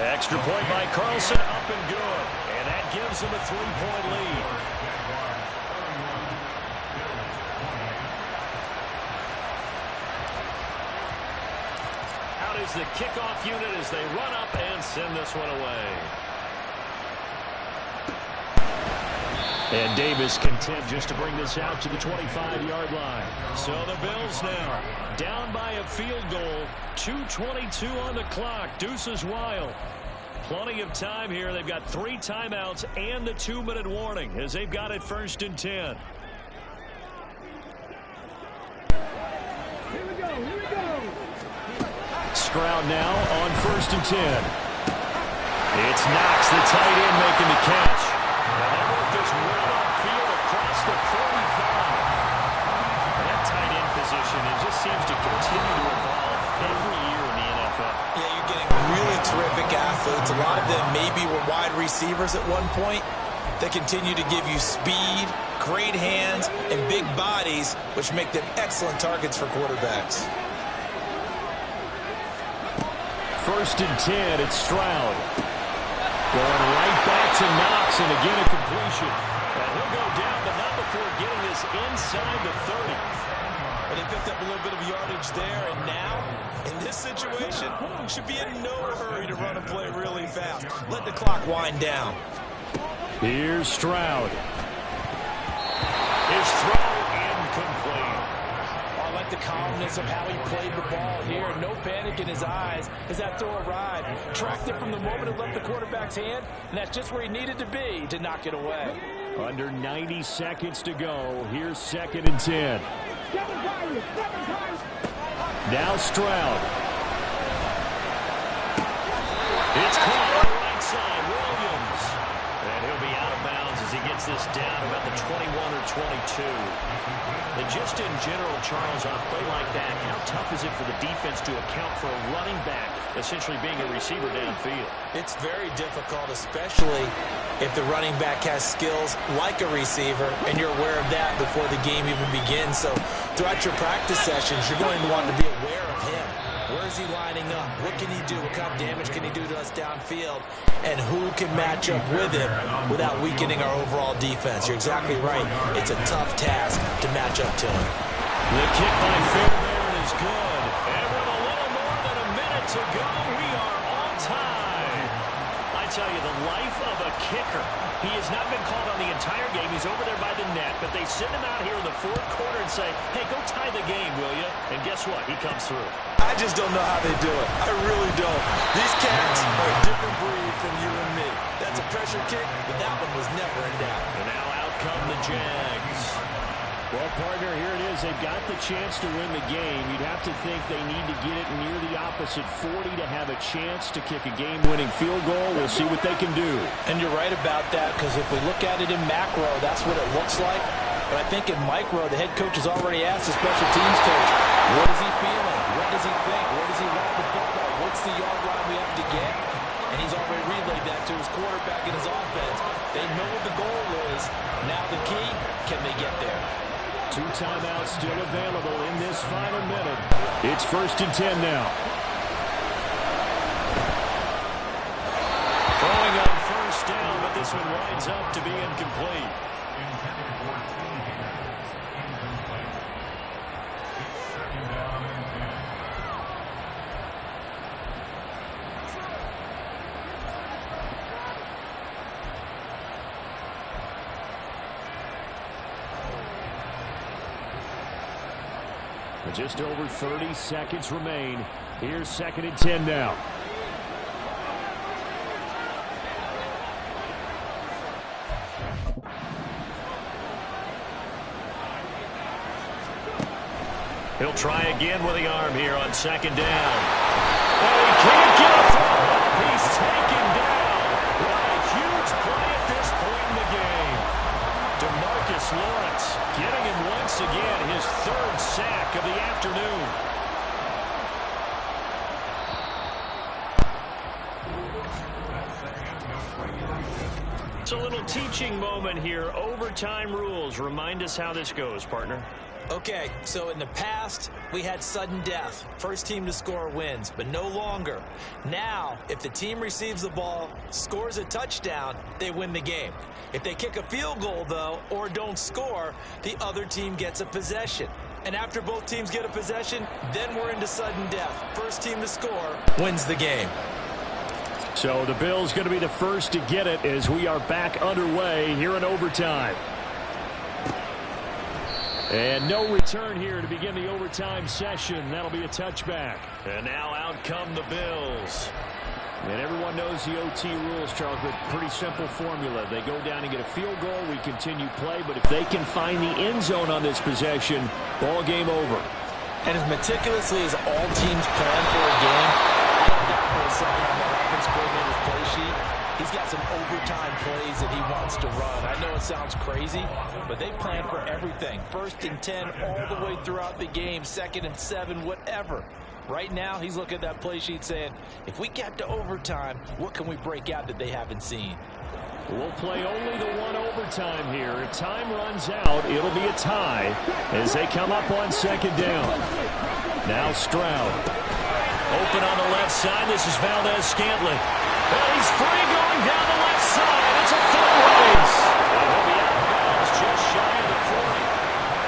Extra point by Carlson, up and good. And that gives him a 3-point lead. Out is the kickoff unit as they run up and send this one away. And Davis content just to bring this out to the 25-yard line. So the Bills now down by a field goal. 2:22 on the clock. Deuces Wild. Plenty of time here. They've got 3 timeouts and the 2-minute warning as they've got it 1st and 10. Stroud now on 1st and 10. It's Knox, the tight end, making the catch. And they work this right upfield across the 45. And that tight end position, it just seems to continue to evolve every year in the NFL. Yeah, you're getting really terrific athletes. A lot of them maybe were wide receivers at one point. They continue to give you speed, great hands, and big bodies, which make them excellent targets for quarterbacks. 1st and 10, it's Stroud. Going right back to Knox, and again a completion. And he'll go down, but not before getting this inside the 30. But they picked up a little bit of yardage there, and now, in this situation, should be in no hurry to run and play really fast. Let the clock wind down. Here's Stroud. His throw incomplete. I like the calmness of how he played the ball here. No panic in his eyes as that throw arrived. Tracked it from the moment it left the quarterback's hand, and that's just where he needed to be to knock it away. Under 90 seconds to go. Here's 2nd and 10. Now Stroud. It's caught on the right side. Williams. And he'll be out of bounds as he gets this down about the 21 or 22. And just in general, Charles, on a play like that, how tough is it for the defense to account for a running back essentially being a receiver downfield? It's very difficult, especially if the running back has skills like a receiver, and you're aware of that before the game even begins. So throughout your practice sessions, you're going to want to be aware of him. Where is he lining up? What can he do? What kind of damage can he do to us downfield? And who can match up with him without weakening our overall defense? You're exactly right. It's a tough task to match up to him. The kick by Fairbairn is good. And with a little more than a minute to go, we are on time. I tell you, the life of a kicker. He has not been called on the entire game. He's over there by the net, but they send him out here in the 4th quarter and say, hey, go tie the game, will you? And guess what? He comes through. I just don't know how they do it. I really don't. These cats are a different breed from you and me. That's a pressure kick, but that one was never in doubt. And now out come the Jags. Well, partner, here it is. They've got the chance to win the game. You'd have to think they need to get it near the opposite 40 to have a chance to kick a game-winning field goal. We'll see what they can do. And you're right about that, because if we look at it in macro, that's what it looks like. But I think in micro, the head coach has already asked the special teams coach, what is he feeling? What does he think? Where does he want the football? What's the yard line we have to get? And he's already relayed that to his quarterback and his offense. They know what the goal is. Now the key, can they get there? 2 timeouts still available in this final minute. It's 1st and 10 now. Throwing on 1st down, but this one winds up to be incomplete. Intended for T. Incomplete. It's 2nd down and 10. Just over 30 seconds remain. Here's 2nd and 10 now. He'll try again with the arm here on 2nd down. Oh, he can't get a throw. He's taken down. What a huge play at this point in the game. DeMarcus Lawrence getting him once again, his third sack of the afternoon. It's a little teaching moment here. Overtime rules. Remind us how this goes, partner. Okay, so in the past, we had sudden death. First team to score wins, but no longer. Now, if the team receives the ball, scores a touchdown, they win the game. If they kick a field goal, though, or don't score, the other team gets a possession. And after both teams get a possession, then we're into sudden death. First team to score wins the game. So the Bills going to be the first to get it as we are back underway here in overtime. And no return here to begin the overtime session. That'll be a touchback. And now out come the Bills. And everyone knows the OT rules, Charles, but pretty simple formula. They go down and get a field goal, we continue play, but if they can find the end zone on this possession, ball game over. And as meticulously as all teams plan for a game, I love that for a second on that offense coordinator's play sheet. He's got some overtime plays that he wants to run. I know it sounds crazy, but they plan for everything. 1st and 10 all the way throughout the game, 2nd and 7, whatever. Right now, he's looking at that play sheet saying, if we get to overtime, what can we break out that they haven't seen? We'll play only the one overtime here. If time runs out, it'll be a tie as they come up on 2nd down. Now Stroud. Open on the left side. This is Valdez-Scantling. Well, he's free going down the left side. It's a foot race. And he'll be out of bounds just shy of the 40.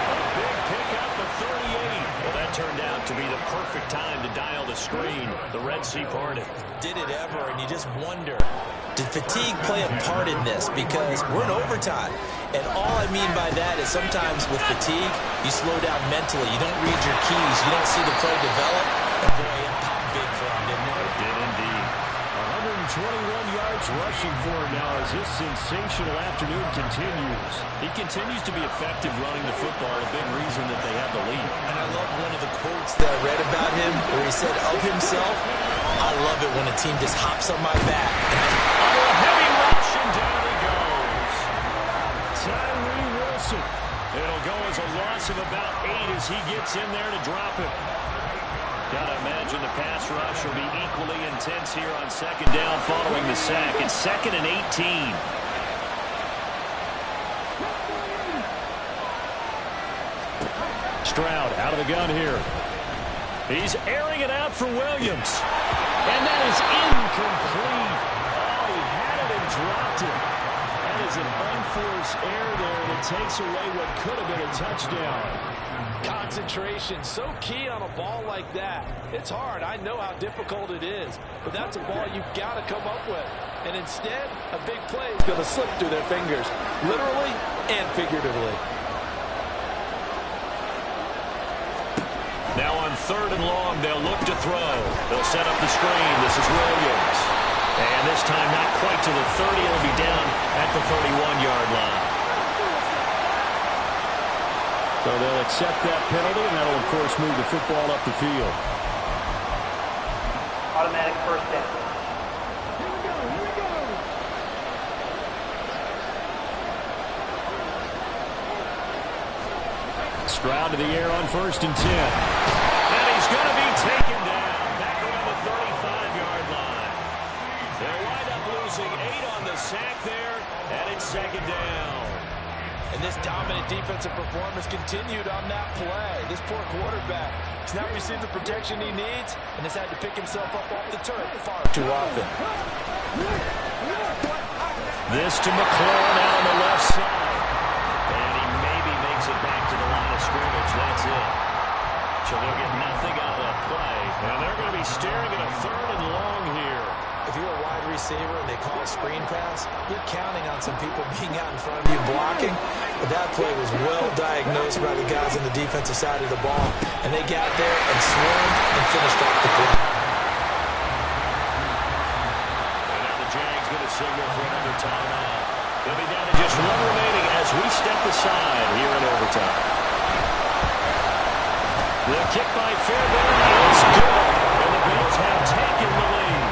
A big pickup of 38. Well, that turned out to be the perfect time to dial the screen. The Red Sea parted. Did it ever, and you just wonder, did fatigue play a part in this? Because we're in overtime. And all I mean by that is sometimes with fatigue, you slow down mentally. You don't read your keys. You don't see the play develop. And boy, it popped big for him, didn't it? It did indeed. 121 yards rushing for him now as this sensational afternoon continues. He continues to be effective running the football, a big reason that they have the lead. And I love one of the quotes that I read about him where he said of himself, I love it when a team just hops on my back. A heavy rush, and down he goes. Tyree Wilson. It'll go as a loss of about 8 as he gets in there to drop it. Gotta imagine the pass rush will be equally intense here on 2nd down following the sack. It's 2nd and 18. Stroud out of the gun here. He's airing it out for Williams. And that is incomplete. Oh, he had it and dropped it. That is an unforced error there, and it takes away what could have been a touchdown. Concentration, so key on a ball like that. It's hard. I know how difficult it is, but that's a ball you've got to come up with. And instead, a big play is going to slip through their fingers, literally and figuratively. Now on 3rd and long, they'll look to throw. They'll set up the screen. This is Williams. And this time not quite to the 30. It'll be down at the 31-yard line. So they'll accept that penalty, and that'll, of course, move the football up the field. Automatic 1st down. Stroud to the air on 1st and 10. And he's going to be taken down back around the 35-yard line. They'll wind up losing 8 on the sack there, and it's 2nd down. And this dominant defensive performance continued on that play. This poor quarterback has not received the protection he needs and has had to pick himself up off the turf far too often. This to McLaurin out on the left side. And he maybe makes it back to the line of scrimmage. That's it. So they'll get nothing out of that play. And they're going to be staring at a 3rd and long here. If you're a wide receiver and they call a screen pass, you're counting on some people being out in front of you blocking. But that play was well diagnosed by the guys on the defensive side of the ball. And they got there and swarmed and finished off the play. And now the Jags going to signal for another timeout. They'll be down to just 1 remaining as we step aside here in overtime. The kick by Fairbairn is good. And the Bills have taken the lead.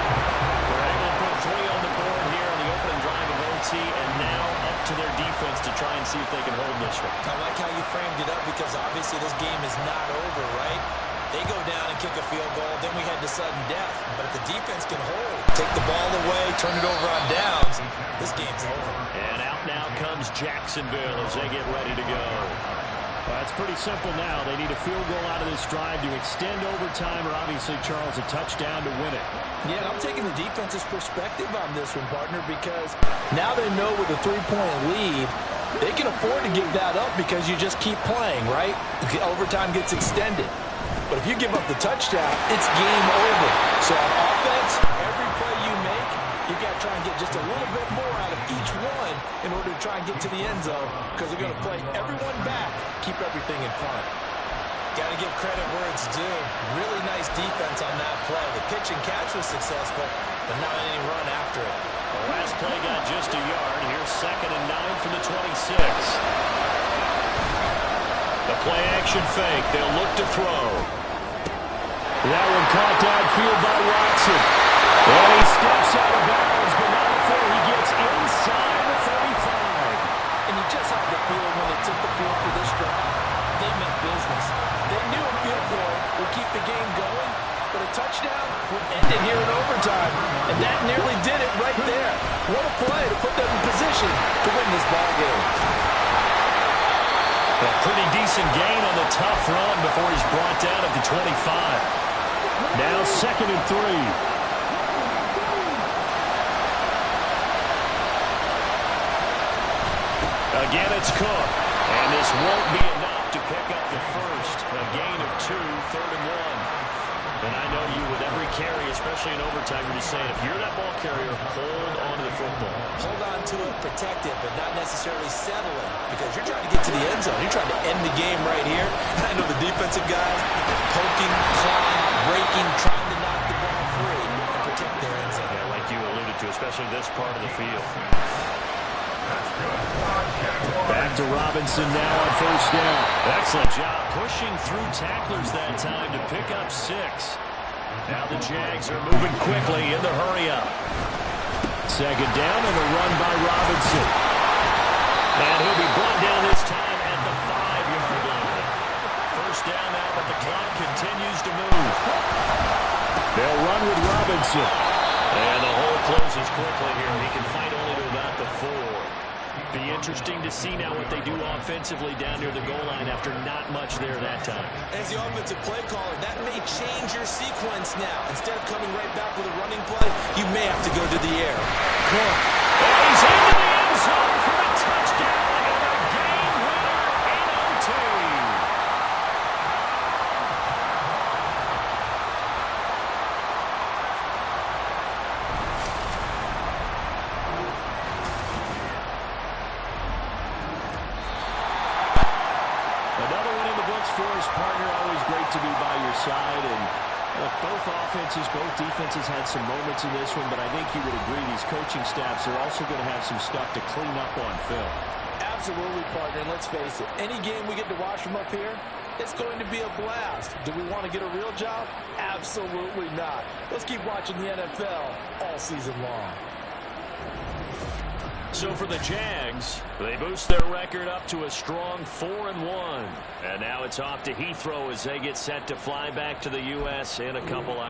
see if they can hold this one. I like how you framed it up because obviously this game is not over, right? They go down and kick a field goal, then we head to sudden death. But if the defense can hold, take the ball away, turn it over on downs, this game's over. And out now comes Jacksonville as they get ready to go. Well, it's pretty simple now. They need a field goal out of this drive to extend overtime or obviously, Charles, a touchdown to win it. Yeah, I'm taking the defense's perspective on this one, partner, because now they know with a 3-point lead, they can afford to give that up because you just keep playing, right? Overtime gets extended. But if you give up the touchdown, it's game over. So on offense, every play you make, you got to try and get just a little bit more out of each one in order to try and get to the end zone because they're going to play everyone back, keep everything in front. Got to give credit where it's due. Really nice defense on that play. The pitch and catch was successful, but not any run after it. The last play got just a yard. Here's 2nd and 9 from the 26. The play action fake. They'll look to throw. That one caught downfield by Watson. And he steps out of bounds, but not before he gets inside the 35. And you just have the feeling when they took the field for this drive, they meant business. They knew a field goal would keep the game going, but a touchdown would end it here in overtime. And that nearly did it right there. What a play to put them in position to win this ball game. A pretty decent gain on the tough run before he's brought down at the 25. Now 2nd and 3. Again, it's Cook. And this won't be enough to pick up the first. A gain of 2, 3rd and 1. And I know you with every carry, especially in overtime, you're just saying, if you're that ball carrier, hold on to the football. Hold on to it, protect it, but not necessarily settle it because you're trying to get to the end zone. You're trying to end the game right here. I know the defensive guys poking, clawing, breaking, trying to knock the ball free and protect their end zone. Yeah, like you alluded to, especially this part of the field. Back to Robinson now on 1st down. Excellent job pushing through tacklers that time to pick up 6. Now the Jags are moving quickly in the hurry up. 2nd down and a run by Robinson. And he'll be brought down this time at the 5-yard line. 1st down now, but the clock continues to move. They'll run with Robinson. And the hole closes quickly here. He can fight only to about the 4. Be interesting to see now what they do offensively down near the goal line after not much there that time. As the offensive play caller, that may change your sequence now. Instead of coming right back with a running play, you may have to go to the air. Cook. And he's into the end zone for a touchdown and a game winner in OT. Another one in the books for his partner. Always great to be by your side. And look, both offenses, both defenses had some moments in this one, but I think you would agree these coaching staffs are also going to have some stuff to clean up on film. Absolutely, partner. And let's face it, any game we get to watch from up here, it's going to be a blast. Do we want to get a real job? Absolutely not. Let's keep watching the NFL all season long. So for the Jags, they boost their record up to a strong 4-1. And now it's off to Heathrow as they get set to fly back to the U.S. in a couple hours.